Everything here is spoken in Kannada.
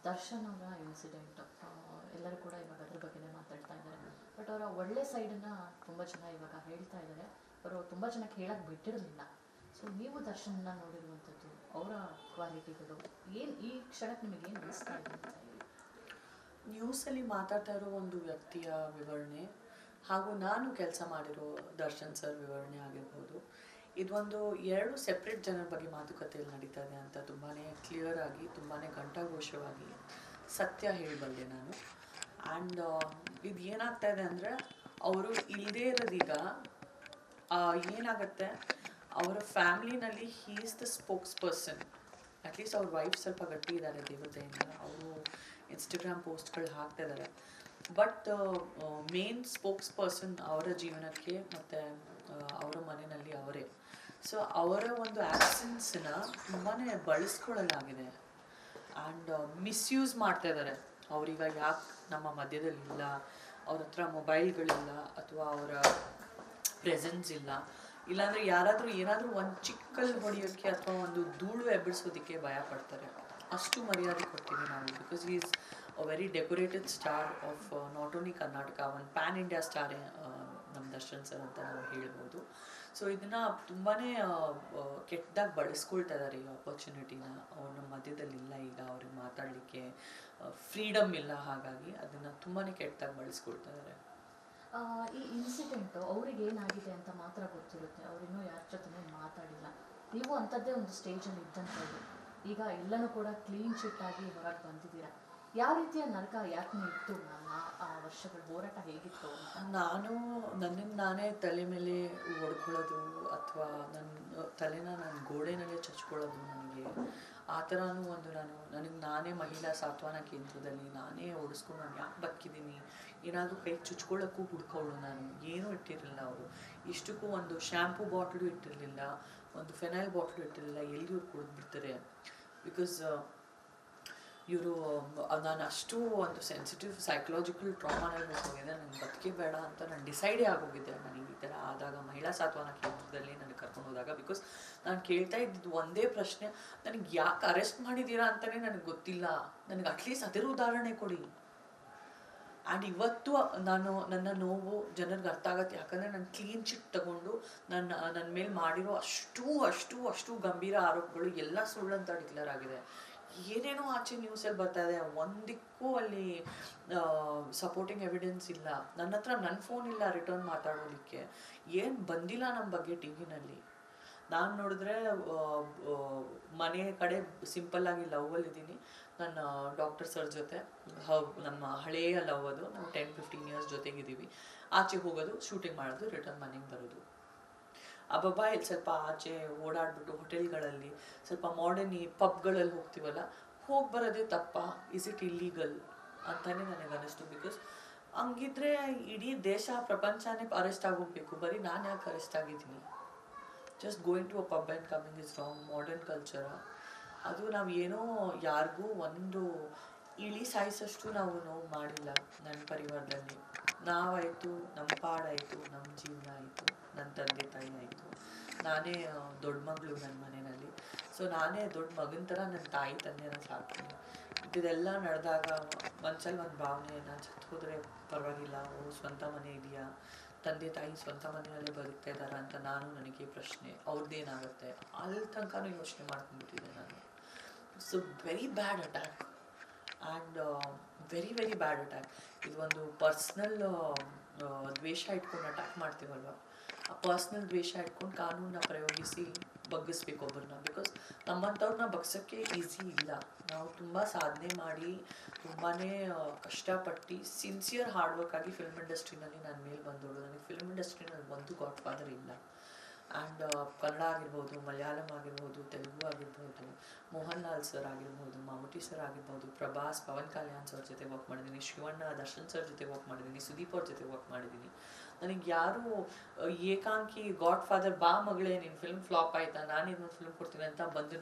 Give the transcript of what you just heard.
ದರ್ಶನ್ ಅವರ ಇನ್ಸಿಡೆಂಟ್ ಎಲ್ಲರೂ ಕೂಡ ಇವಾಗ ಅದ್ರ ಬಗ್ಗೆನೇ ಮಾತಾಡ್ತಾ ಇದ್ದಾರೆ. ಬಟ್ ಅವರ ಒಳ್ಳೆ ಸೈಡನ್ನು ತುಂಬ ಜನ ಇವಾಗ ಹೇಳ್ತಾ ಇದ್ದಾರೆ. ಅವರು ತುಂಬ ಜನಕ್ಕೆ ಹೇಳಕ್ಕೆ ಬಿಟ್ಟಿರಲಿಲ್ಲ. ಸೊ ನೀವು ದರ್ಶನ್ನ ನೋಡಿರುವಂಥದ್ದು, ಅವರ ಕ್ವಾಲಿಟಿಗಳು ಏನು, ಈ ಕ್ಷಣಕ್ಕೆ ನಿಮಗೇನು ಅನಿಸ್ತಾ ಇದೆ ಅಂತ ಹೇಳಿ? ನ್ಯೂಸಲ್ಲಿ ಮಾತಾಡ್ತಾ ಇರೋ ಒಂದು ವ್ಯಕ್ತಿಯ ವಿವರಣೆ ಹಾಗೂ ನಾನು ಕೆಲಸ ಮಾಡಿರೋ ದರ್ಶನ್ ಸರ್ ವಿವರಣೆ ಆಗಿರ್ಬೋದು, ಇದೊಂದು ಎರಡು ಸೆಪ್ರೇಟ್ ಜನರ ಬಗ್ಗೆ ಮಾತುಕತೆಯಲ್ಲಿ ನಡೀತಾ ಇದೆ ಅಂತ ತುಂಬಾ ಕ್ಲಿಯರ್ ಆಗಿ, ತುಂಬಾ ಘಂಟಾಘೋಷವಾಗಿ ಸತ್ಯ ಹೇಳಬಲ್ಲೆ ನಾನು. ಆ್ಯಂಡ್ ಇದು ಏನಾಗ್ತಾ ಇದೆ ಅಂದರೆ, ಅವರು ಇಲ್ಲದೇ ಇರೋದೀಗ ಏನಾಗುತ್ತೆ, ಅವರ ಫ್ಯಾಮ್ಲಿನಲ್ಲಿ he is the spokesperson. At least ಅವ್ರ ವೈಫ್ ಸ್ವಲ್ಪ ಗಟ್ಟಿ ಇದ್ದಾರೆ ದೇವತೆಯಿಂದ, ಅವರು ಇನ್ಸ್ಟಾಗ್ರಾಮ್ ಪೋಸ್ಟ್ಗಳು ಹಾಕ್ತಾ ಇದ್ದಾರೆ. ಬಟ್ ಮೇನ್ ಸ್ಪೋಕ್ಸ್ ಪರ್ಸನ್ ಅವರ ಜೀವನಕ್ಕೆ ಮತ್ತು ಅವರ ಮನೆಯಲ್ಲಿ ಅವರೇ. ಸೊ ಅವರ ಒಂದು ಆ್ಯಬ್ಸೆನ್ಸನ್ನ ತುಂಬಾ ಬಳಸ್ಕೊಳ್ಳಲಾಗಿದೆ ಆ್ಯಂಡ್ ಮಿಸ್ಯೂಸ್ ಮಾಡ್ತಾ ಇದ್ದಾರೆ. ಅವ್ರೀಗ ಯಾಕೆ ನಮ್ಮ ಮಧ್ಯದಲ್ಲಿ ಇಲ್ಲ, ಅವ್ರ ಹತ್ರ ಮೊಬೈಲ್ಗಳಿಲ್ಲ ಅಥವಾ ಅವರ ಪ್ರೆಸೆನ್ಸ್ ಇಲ್ಲ, ಇಲ್ಲಾಂದರೆ ಯಾರಾದರೂ ಏನಾದರೂ ಒಂದು ಚಿಕ್ಕಲ್ಲಿ ಹೊಡೆಯೋಕ್ಕೆ ಅಥವಾ ಒಂದು ಧೂಳು ಎಬ್ಬಿಸೋದಕ್ಕೆ ಭಯ ಪಡ್ತಾರೆ. ಅಷ್ಟು ಮರ್ಯಾದೆ ಕೊಡ್ತೀವಿ ನಾವು, ಬಿಕಾಸ್ ಈ is a very decorated star of not only Karnataka, ಒಂದು ಪ್ಯಾನ್ ಇಂಡಿಯಾ ಸ್ಟಾರ್ ನಮ್ಮ ದರ್ಶನ್ ಸರ್ ಅಂತ ನಾವು ಹೇಳ್ಬೋದು. ಸೊ ಇದನ್ನು ತುಂಬಾ ಕೆಟ್ಟದಾಗಿ ಬಳಸ್ಕೊಳ್ತಾ ಇದ್ದಾರೆ ಈ ಆಪರ್ಚುನಿಟಿನ. ಅವ್ರು ನಮ್ಮ ಮಧ್ಯದಲ್ಲಿ ಇಲ್ಲ, ಈಗ ಅವ್ರಿಗೆ ಮಾತಾಡಲಿಕ್ಕೆ ಫ್ರೀಡಮ್ ಇಲ್ಲ, ಹಾಗಾಗಿ ಅದನ್ನು ತುಂಬಾ ಕೆಟ್ಟದಾಗಿ ಬಳಸ್ಕೊಳ್ತಾ ಇದ್ದಾರೆ. ಈ ಇನ್ಸಿಡೆಂಟು ಅವ್ರಿಗೆ ಏನಾಗಿದೆ ಅಂತ ಮಾತ್ರ ಗೊತ್ತಿರುತ್ತೆ, ಅವರಿನ್ನೂ ಯಾರ ಜೊತೆ ಮಾತಾಡಿಲ್ಲ. ನೀವು ಅಂಥದ್ದೇ ಒಂದು ಸ್ಟೇಜಲ್ಲಿ ಇದ್ದಂಥದ್ದು, ಈಗ ಎಲ್ಲನೂ ಕೂಡ ಕ್ಲೀನ್ ಚಿಟ್ ಆಗಿ ಹೊರಗೆ ಬಂದಿದ್ದೀರಾ. ಯಾವ ರೀತಿಯ ನರಕ ಯಾತನೆ ಇತ್ತು ಮ್ಯಾಮ್, ಆ ವರ್ಷಗಳ ಹೋರಾಟ ಹೇಗಿತ್ತು? ನನ್ನನ್ನು ನಾನೇ ತಲೆ ಮೇಲೆ ಹೊಡ್ಕೊಳ್ಳೋದು ಅಥವಾ ನನ್ನ ತಲೆನ ನಾನು ಗೋಡೆನಲ್ಲೇ ಚಚ್ಕೊಳ್ಳೋದು, ನನಗೆ ಆ ಥರನೂ ಒಂದು ನನಗೆ ನಾನೇ ಮಹಿಳಾ ಸಾಂತ್ವನ ಕೇಂದ್ರದಲ್ಲಿ ನಾನೇ ಓಡಿಸ್ಕೊಂಡು ನಾನು ಯಾಕೆ ಬಕ್ಕಿದ್ದೀನಿ, ಏನಾದರೂ ಕೈ ಚುಚ್ಕೊಳ್ಳೋಕ್ಕೂ ಹುಡ್ಕೋಳು ನಾನು, ಏನೂ ಇಟ್ಟಿರಲಿಲ್ಲ ಅವರು. ಇಷ್ಟಕ್ಕೂ ಒಂದು ಶ್ಯಾಂಪೂ ಬಾಟ್ಲು ಇಟ್ಟಿರಲಿಲ್ಲ, ಒಂದು ಫೆನೈಲ್ ಬಾಟ್ಲು ಇಟ್ಟಿರಲಿಲ್ಲ, ಎಲ್ಲಿ ಇವ್ರು ಕುಡಿದ್ಬಿಡ್ತಾರೆ. ಬಿಕಾಸ್ ಇವರು ನಾನು ಅಷ್ಟು ಒಂದು ಸೆನ್ಸಿಟಿವ್ ಸೈಕಲಾಜಿಕಲ್ ಟ್ರಾಮಾನಲ್ಲಿ ಹೋಗಿದ್ದೆ. ನನಗೆ ಬದುಕೇ ಬೇಡ ಅಂತ ನಾನು ಡಿಸೈಡೇ ಆಗೋಗಿದ್ದೆ. ನನಗೆ ಈ ಥರ ಆದಾಗ ಮಹಿಳಾ ಸಾಂತ್ವನ ಕೇಂದ್ರದಲ್ಲಿ ನನಗೆ ಕರ್ಕೊಂಡು ಹೋದಾಗ, ಬಿಕಾಸ್ ನಾನು ಕೇಳ್ತಾ ಇದ್ದಿದ್ದು ಒಂದೇ ಪ್ರಶ್ನೆ, ನನಗೆ ಯಾಕೆ ಅರೆಸ್ಟ್ ಮಾಡಿದ್ದೀರಾ ಅಂತಲೇ ನನಗೆ ಗೊತ್ತಿಲ್ಲ, ನನಗೆ ಅಟ್ಲೀಸ್ಟ್ ಅದರ ಉದಾಹರಣೆ ಕೊಡಿ. ಆ್ಯಂಡ್ ಇವತ್ತು ನನ್ನ ನೋವು ಜನರಿಗೆ ಅರ್ಥ ಆಗುತ್ತೆ, ಯಾಕಂದರೆ ನಾನು ಕ್ಲೀನ್ ಚಿಟ್ ತಗೊಂಡು ನನ್ನ ಮೇಲೆ ಮಾಡಿರೋ ಅಷ್ಟು ಗಂಭೀರ ಆರೋಪಗಳು ಎಲ್ಲ ಸುಳ್ಳಂತ ಡಿಕ್ಲೇರ್ ಆಗಿದೆ. ಏನೇನೋ ಆಚೆ ನ್ಯೂಸಲ್ಲಿ ಬರ್ತಾ ಇದೆ, ಒಂದಕ್ಕೂ ಅಲ್ಲಿ ಸಪೋರ್ಟಿಂಗ್ ಎವಿಡೆನ್ಸ್ ಇಲ್ಲ. ನನ್ನ ಹತ್ರ ನನ್ನ ಫೋನ್ ಇಲ್ಲ ರಿಟರ್ನ್ ಮಾತಾಡೋದಕ್ಕೆ, ಏನು ಬಂದಿಲ್ಲ ನಮ್ಮ ಬಗ್ಗೆ ಟಿ ವಿನಲ್ಲಿ. ನಾನು ನೋಡಿದ್ರೆ ಮನೆ ಕಡೆ ಸಿಂಪಲ್ಲಾಗಿ ಲವ್ವಲ್ಲಿದ್ದೀನಿ, ನನ್ನ ಡಾಕ್ಟರ್ ಸರ್ ಜೊತೆ ನಮ್ಮ ಹಳೆಯ ಲವ್, ಅದು ನಾವು 10-15 ಇಯರ್ಸ್ ಜೊತೆಗಿದ್ದೀವಿ. ಆಚೆ ಹೋಗೋದು, ಶೂಟಿಂಗ್ ಮಾಡೋದು, ರಿಟರ್ನ್ ಮನೆಗೆ ಬರೋದು. ಅಬ್ಬಬ್ಬಾ ಇಲ್ಲಿ ಸ್ವಲ್ಪ ಆಚೆ ಓಡಾಡ್ಬಿಟ್ಟು ಹೋಟೆಲ್ಗಳಲ್ಲಿ ಸ್ವಲ್ಪ ಮಾಡರ್ನ್ ಈ ಪಬ್ಗಳಲ್ಲಿ ಹೋಗ್ತೀವಲ್ಲ, ಹೋಗಿ ಬರೋದೇ ತಪ್ಪ, ಇಸ್ ಇಟ್ ಇಲ್ಲೀಗಲ್ ಅಂತಲೇ ನನಗೆ ಅನ್ನಿಸ್ತು. ಬಿಕಾಸ್ ಹಂಗಿದ್ರೆ ಇಡೀ ದೇಶ ಪ್ರಪಂಚನೇ ಅರೆಸ್ಟ್ ಆಗೋಗ್ಬೇಕು, ಬರೀ ನಾನು ಯಾಕೆ ಅರೆಸ್ಟ್ ಆಗಿದ್ದೀನಿ? Just going to a pub and coming is wrong. Modern culture ಅದು. ನಾವು ಏನೋ ಯಾರಿಗೂ ಒಂದು ಇಳಿ ಸಾಯಿಸೋಷ್ಟು ನಾವು ನೋವು ಮಾಡಿಲ್ಲ ನನ್ನ ಪರಿವಾರದಲ್ಲಿ. ನಾವಾಯಿತು, ನಮ್ಮ ಪಾಡಾಯಿತು, ನಮ್ಮ ಜೀವನ ಆಯಿತು, ನನ್ನ ತಂದೆ ತಾಯಿ ಆಯಿತು. ನಾನೇ ದೊಡ್ಡ ಮಗಳು ನನ್ನ ಮನೆಯಲ್ಲಿ. ಸೊ ನಾನೇ ದೊಡ್ಡ ಮಗನ ಥರ ನನ್ನ ತಾಯಿ ತಂದೆನ ಸಾಕ್ತೀನಿ. ಇದೆಲ್ಲ ನಡೆದಾಗ ಮನಸ್ಸಲ್ಲಿ ಒಂದು ಭಾವನೆ, ನಾನು ಸತ್ತು ಹೋದರೆ ಪರವಾಗಿಲ್ಲ, ಸ್ವಂತ ಮನೆ ಇದೆಯಾ, ತಂದೆ ತಾಯಿ ಸ್ವಂತ ಮನೆಯಲ್ಲೇ ಬದುಕ್ತಾ ಇದ್ದಾರಾ ಅಂತ ನನಗೆ ಪ್ರಶ್ನೆ. ಅವ್ರದ್ದೇನಾಗುತ್ತೆ ಅಲ್ಲಿ ತನಕನೂ ಯೋಚನೆ ಮಾಡ್ಕೊಂಡ್ಬಿಟ್ಟಿದ್ದೆ ನಾನು. So very bad attack and very bad attack. ಇದು ಒಂದು ಪರ್ಸ್ನಲ್ ದ್ವೇಷ ಇಟ್ಕೊಂಡು ಅಟ್ಯಾಕ್ ಮಾಡ್ತೀವಲ್ವ, ಆ ಪರ್ಸ್ನಲ್ ದ್ವೇಷ ಇಟ್ಕೊಂಡು ಕಾನೂನನ್ನ ಪ್ರಯೋಗಿಸಿ ಬಗ್ಗಿಸ್ಬೇಕು ಒಬ್ಬರನ್ನ. ಬಿಕಾಸ್ ನಮ್ಮಂಥವ್ರನ್ನ ಬಗ್ಸೋಕ್ಕೆ ಈಸಿ ಇಲ್ಲ. ನಾವು ತುಂಬ ಸಾಧನೆ ಮಾಡಿ, ತುಂಬಾ ಕಷ್ಟಪಟ್ಟು ಸಿನ್ಸಿಯರ್ ಹಾರ್ಡ್ ವರ್ಕ್ ಆಗಿ ಫಿಲ್ಮ್ ಇಂಡಸ್ಟ್ರಿನಲ್ಲಿ ನಾನು ಮೇಲೆ ಬಂದೋಳು. ನನಗೆ ಫಿಲ್ಮ್ ಇಂಡಸ್ಟ್ರಿನಲ್ಲಿ ಒಂದು ಗಾಡ್ ಫಾದರ್ ಇಲ್ಲ. ಆ್ಯಂಡ್ ಕನ್ನಡ ಆಗಿರ್ಬೋದು, ಮಲಯಾಳಂ ಆಗಿರ್ಬೋದು, ತೆಲುಗು ಆಗಿರ್ಬೋದು, ಮೋಹನ್ ಲಾಲ್ ಸರ್ ಆಗಿರ್ಬೋದು, ಮಮ್ಮೂಟಿ ಸರ್ ಆಗಿರ್ಬೋದು, ಪ್ರಭಾಸ್, ಪವನ್ ಕಲ್ಯಾಣ್ ಸರ್ ಜೊತೆ ವರ್ಕ್ ಮಾಡಿದ್ದೀನಿ, ಶಿವಣ್ಣ, ದರ್ಶನ್ ಸರ್ ಜೊತೆ ವರ್ಕ್ ಮಾಡಿದ್ದೀನಿ, ಸುದೀಪ್ ಅವ್ರ ಜೊತೆ ವರ್ಕ್ ಮಾಡಿದ್ದೀನಿ. ನನಗೆ ಯಾರು ಏಕಾಂಕಿ ಗಾಡ್ ಫಾದರ್ ಬಾ ಮಗಳೇ ನಿನ್ನ ಫಿಲ್ಮ್ ಫ್ಲಾಪ್ ಆಯಿತಾ, ನಾನು ಇದೊಂದು ಫಿಲ್ಮ್ ಕೊಡ್ತೀನಿ ಅಂತ ಬಂದು